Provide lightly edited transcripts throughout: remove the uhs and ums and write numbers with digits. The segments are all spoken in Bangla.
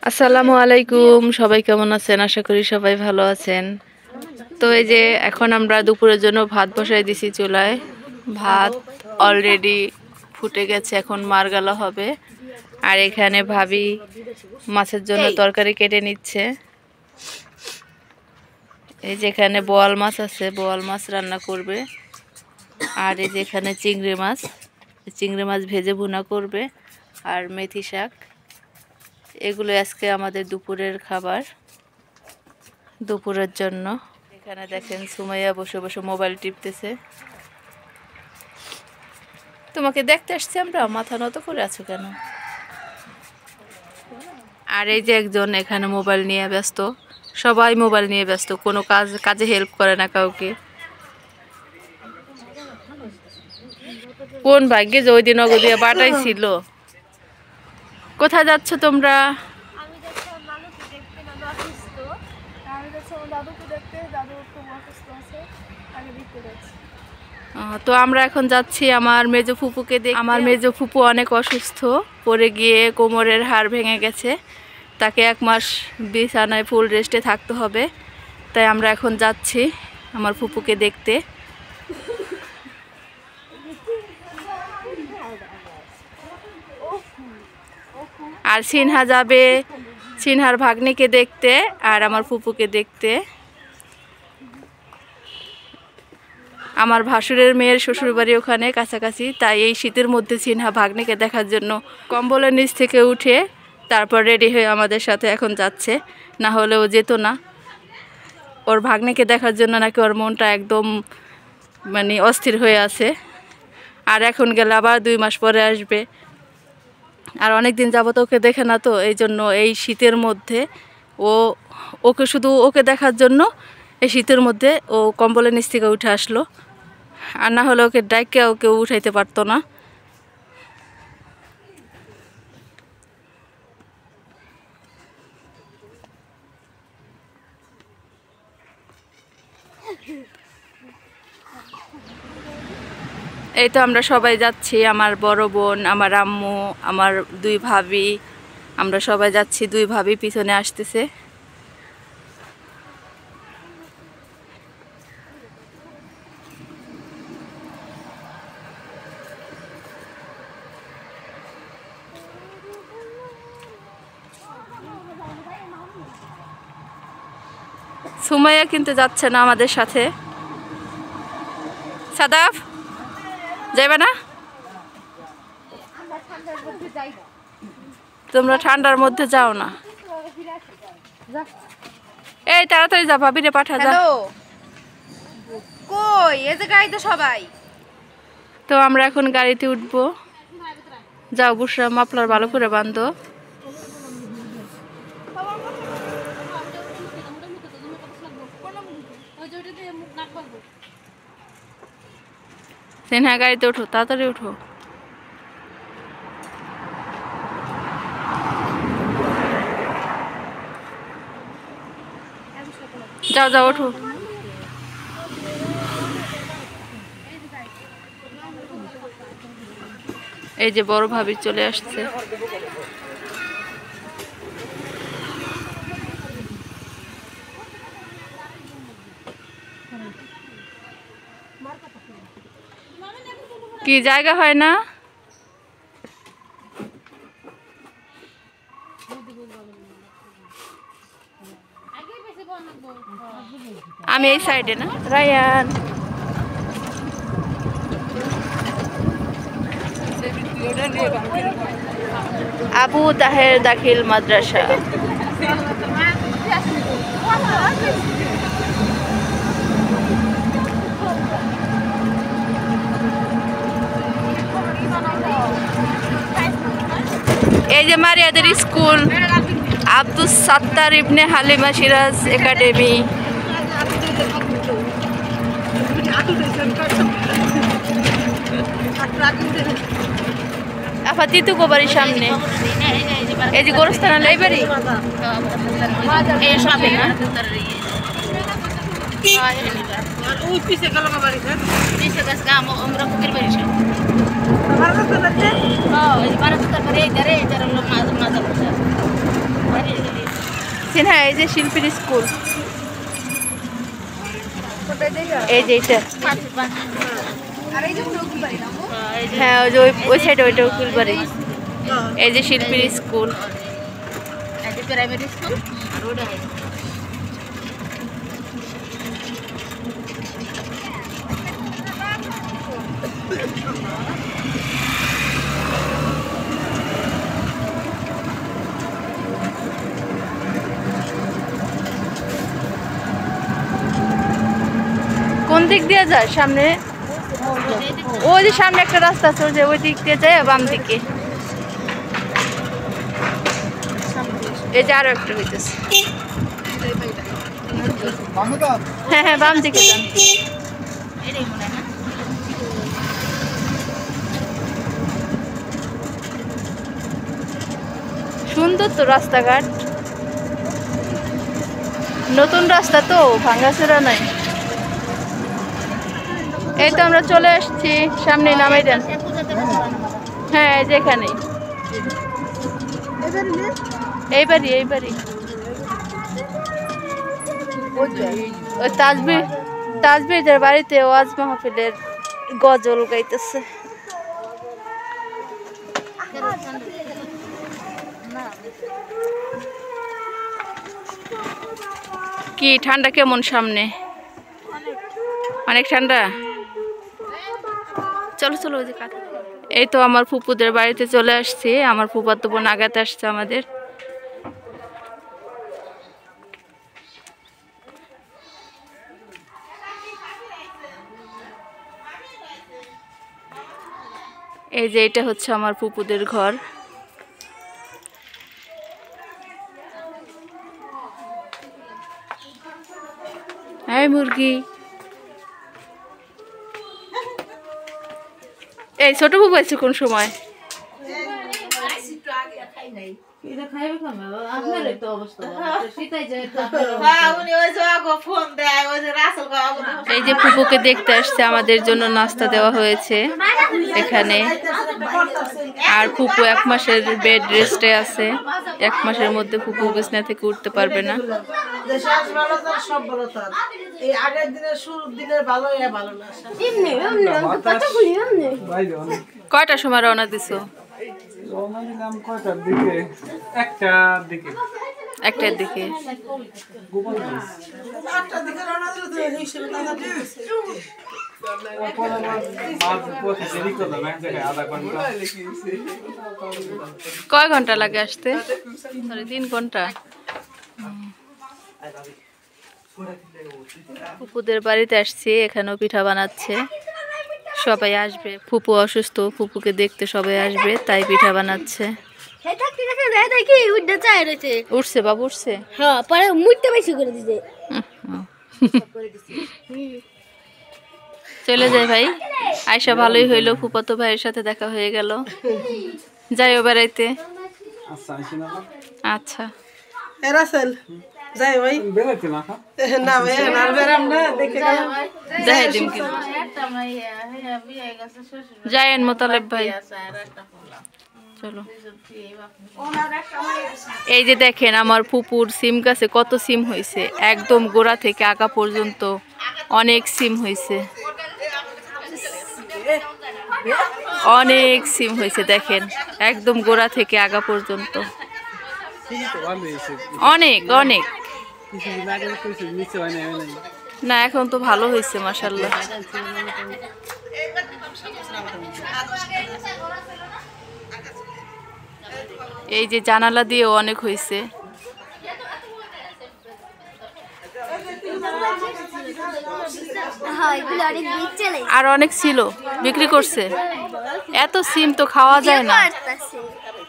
আসসালামু আলাইকুম, সবাই কেমন আছেন? আশা করি সবাই ভালো আছেন। তো এই যে এখন আমরা দুপুরের জন্য ভাত বসাই দিছি চুলায়। ভাত অলরেডি ফুটে গেছে, এখন মারগালা হবে। আর এখানে ভাবি মাছের জন্য তরকারি কেটে নিচ্ছে। এই যে এখানে বোয়াল মাছ আছে, বোয়াল মাছ রান্না করবে। আর এই যে এখানে চিংড়ি মাছ ভেজে ভুনা করবে। আর মেথি শাক, এগুলো আজকে আমাদের দুপুরের খাবার, দুপুরের জন্য। এখানে দেখেন সুমাইয়া বসে বসে মোবাইল টিপতেছে। তোমাকে দেখতে আসছি আমরা, মাথা নত করে আছো কেন? আর এই যে একজন এখানে মোবাইল নিয়ে ব্যস্ত, সবাই মোবাইল নিয়ে ব্যস্ত, কোনো কাজে হেল্প করে না কাউকে। কোন ভাগ্যে যে ওই দিন অগো দিয়ে বাটাইছিল। কোথায় যাচ্ছ তোমরা? তো আমরা এখন যাচ্ছি আমার মেজো ফুপুকে দেখতে। আমার মেজো ফুপু অনেক অসুস্থ, পড়ে গিয়ে কোমরের হাড় ভেঙে গেছে। তাকে 1 মাস বিছানায় ফুল রেস্টে থাকতে হবে। তাই আমরা এখন যাচ্ছি আমার ফুপুকে দেখতে। আর সিনহা যাবে সিনহার ভাগ্নিকে দেখতে আর আমার ফুপুকে দেখতে। আমার ভাসুরের মেয়ের শ্বশুরবাড়ি ওখানে কাছাকাছি, তাই এই শীতের মধ্যে সিনহা ভাগ্নিকে দেখার জন্য কম্বলের নিচ থেকে উঠে তারপর রেডি হয়ে আমাদের সাথে এখন যাচ্ছে, না হলে ও যেত না। ওর ভাগ্নিকে দেখার জন্য নাকি ওর মনটা একদম মানে অস্থির হয়ে আছে। আর এখন গেলে আবার 2 মাস পরে আসবে। আর অনেক দিন যাবত ওকে দেখে না, তো এই জন্য এই শীতের মধ্যে ওকে দেখার জন্য এই শীতের মধ্যে ও কম্বলের নিচ থেকে উঠে আসলো। আর না হলে ওকে ডাইকে কেউ উঠাইতে পারতো না। এই তো আমরা সবাই যাচ্ছি, আমার বড় বোন, আমার আম্মু, আমার 2 ভাবি, আমরা সবাই যাচ্ছি। 2 ভাবি পিছনে আসতেছে। সুমাইয়া কিন্তু যাচ্ছে না আমাদের সাথে। সাদাফ যাইবে না? তোমরা ঠান্ডার মধ্যে যাও না। এই তাড়াতাড়ি যা, ভাবিরে পাঠা যা। কই এই যে গাড়িতে সবাই। তো আমরা এখন গাড়িতে উঠবো। যাও বুসরা, মাফলার ভালো করে বাঁধো। সিনহা গাড়িতে উঠো, তাড়াতাড়ি উঠো। যাও যাও ওঠো। এই যে বড় ভাবি চলে আসছে। কি জায়গা হয় না? আমি এই সাইডে না, রায়ান। আবু তাহের দাখিল মাদ্রাসা। এই যে মারিয়াদের স্কুল, আব্দুস সাত্তার ইবনে হালিমা সিরাজ একাডেমি। আপা তিতু গোবাড়ির সামনে, এই যে গোরস্থান লাইব্রেরি। হ্যাঁ এই যে শিল্পীর স্কুল, এই যে এটা, হ্যাঁ ওই যে ওই সাইডে ওইটা উকিল বাড়ি, এই যে শিল্পীর স্কুল। প্রাইমারি স্কুল আর ওটা কোন দিক দিয়ে যায় সামনে? ওই যে সামনে একটা রাস্তা আছে, ওই যে ওই দিক দিয়ে যায় বাম দিকে। এই যে আরো একটা হইতেছে, হ্যাঁ হ্যাঁ বাম দিকে যান। সুন্দর তো রাস্তাঘাট, নতুন রাস্তা তো, ভাঙাচোরা নাই। এই তো আমরা চলে আসছি, সামনে নামাই দেন। হ্যাঁ যেখানে এইবারই ওই তাজবিরদের বাড়িতে ওয়াজ মাহফিলের গজল গাইতেছে। কি ঠান্ডা কেমন সামনে? অনেক ঠান্ডা। চলো চলো ওই যে কাছে। এই তো আমার ফুপুদের বাড়িতে চলে আসছি, আমার ফুফাতো বোন আগাতে আসছে আমাদের। এই যে এটা হচ্ছে আমার ফুপুদের ঘর। হ্যাঁ মুরগি, এই ছোট ফুপু আছে কোন সময়? এই যে ফুপুকে দেখতে আসছে, আমাদের জন্য নাস্তা দেওয়া হয়েছে এখানে। আর ফুপু 1 মাসের বেড রেস্টে আছে, 1 মাসের মধ্যে ফুপু বিছনা থেকে উঠতে পারবে না। কয়টার সময় রওনা দিছো? একটার দিকে। কয় ঘন্টা লাগে আসতে? 3 ঘন্টা। ফুপুদের বাড়িতে আসছি, এখানেও পিঠা বানাচ্ছে, সবাই আসবে। ফুপু অসুস্থ, ফুপুকে দেখতে সবাই আসবে, তাই পিঠা বানাচ্ছে। উঠছে বাবু, উঠছে। হ্যাঁ পরে মুইটা বেশি করে দিছে। চলে যাই ভাই, আয়সা ভালোই হইলো, ফুপাতো ভাইয়ের সাথে দেখা হয়ে গেল। যাইও বেড়াইতে। আচ্ছা রাসেল যাই ভাই বেড়াইতে না না ভাই আর বেরাম না দেখে গেলাম যাই দিম কি যায়েন মোতালেব ভাই। চলো এই যে দেখেন আমার ফুপুর সিম গাছে কত সিম হয়েছে, একদম গোড়া থেকে আগা পর্যন্ত অনেক সিম হয়েছে, অনেক সিম হয়েছে দেখেন, একদম গোড়া থেকে আগা পর্যন্ত অনেক অনেক। না এখন তো ভালো হয়েছে মাশাআল্লাহ। এই যে জানালা দিয়েও অনেক হয়েছে। আর অনেক ছিল, বিক্রি করছে। এত সিম তো খাওয়া যায় না।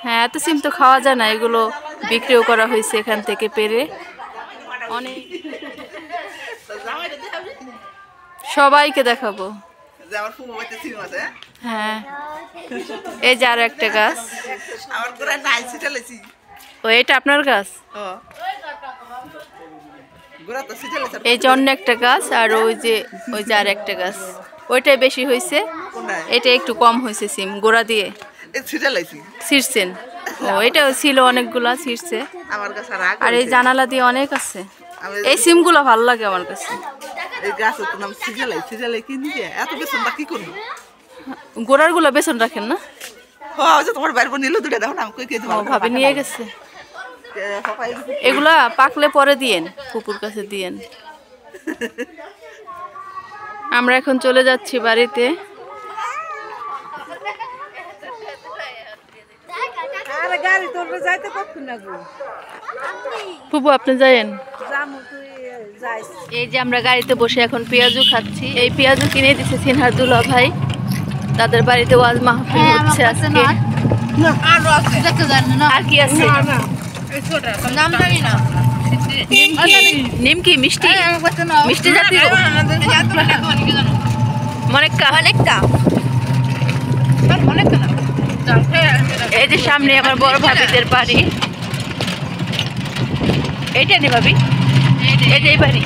হ্যাঁ এত সিম তো খাওয়া যায় না, এগুলো বিক্রিও করা হয়েছে এখান থেকে পেরে অনেক। সবাইকে দেখাবো। হ্যাঁ এই যে আরো একটা গাছ, ও এটা আপনার গাছ। এই যে অন্য একটা গাছ, আর ওই যে আর একটা গাছ, ওইটাই বেশি হয়েছে, এটা একটু কম হয়েছে সিম গোড়া দিয়ে ছিঁড়ছেন। ও এটাও ছিল অনেকগুলা ছিঁড়ছে। আমার কাছে আর এই জানালা দিয়ে অনেক আছে। এই সিমগুলো ভালো লাগে আমার কাছে। এই গাছের তো নাম সিজালাই কি নিয়ে এত বেসনটা কি করবো? গোড়ার গুলো বেসন রাখেন না? তোমার বাইরে নিল দুটা দেখো না কই কেজি ভাবে নিয়ে গেছে। এগুলা পাকলে পরে দিয়েন, পুকুর কাছে দিয়েন। আমরা এখন চলে যাচ্ছি বাড়িতে। গাড়ি তোর যাইতে কতক্ষণ লাগবে? ফুপু আপনি যাইয়েন। এই যে আমরা গাড়িতে বসে এখন পেঁয়াজু খাচ্ছি। এই পেঁয়াজু কিনে দিছে সিনহার দুলা ভাই। তাদের বাড়িতে ওয়াজ মাহফিল হচ্ছে আজকে। আর কি আছে? নিমকি মিষ্টি মিষ্টি জাতীয় অনেকটা। এই যে সামনে আমার বড় ভাবিদের বাড়ি। এইটা নে ভাবি, এই যে এই বাড়ি।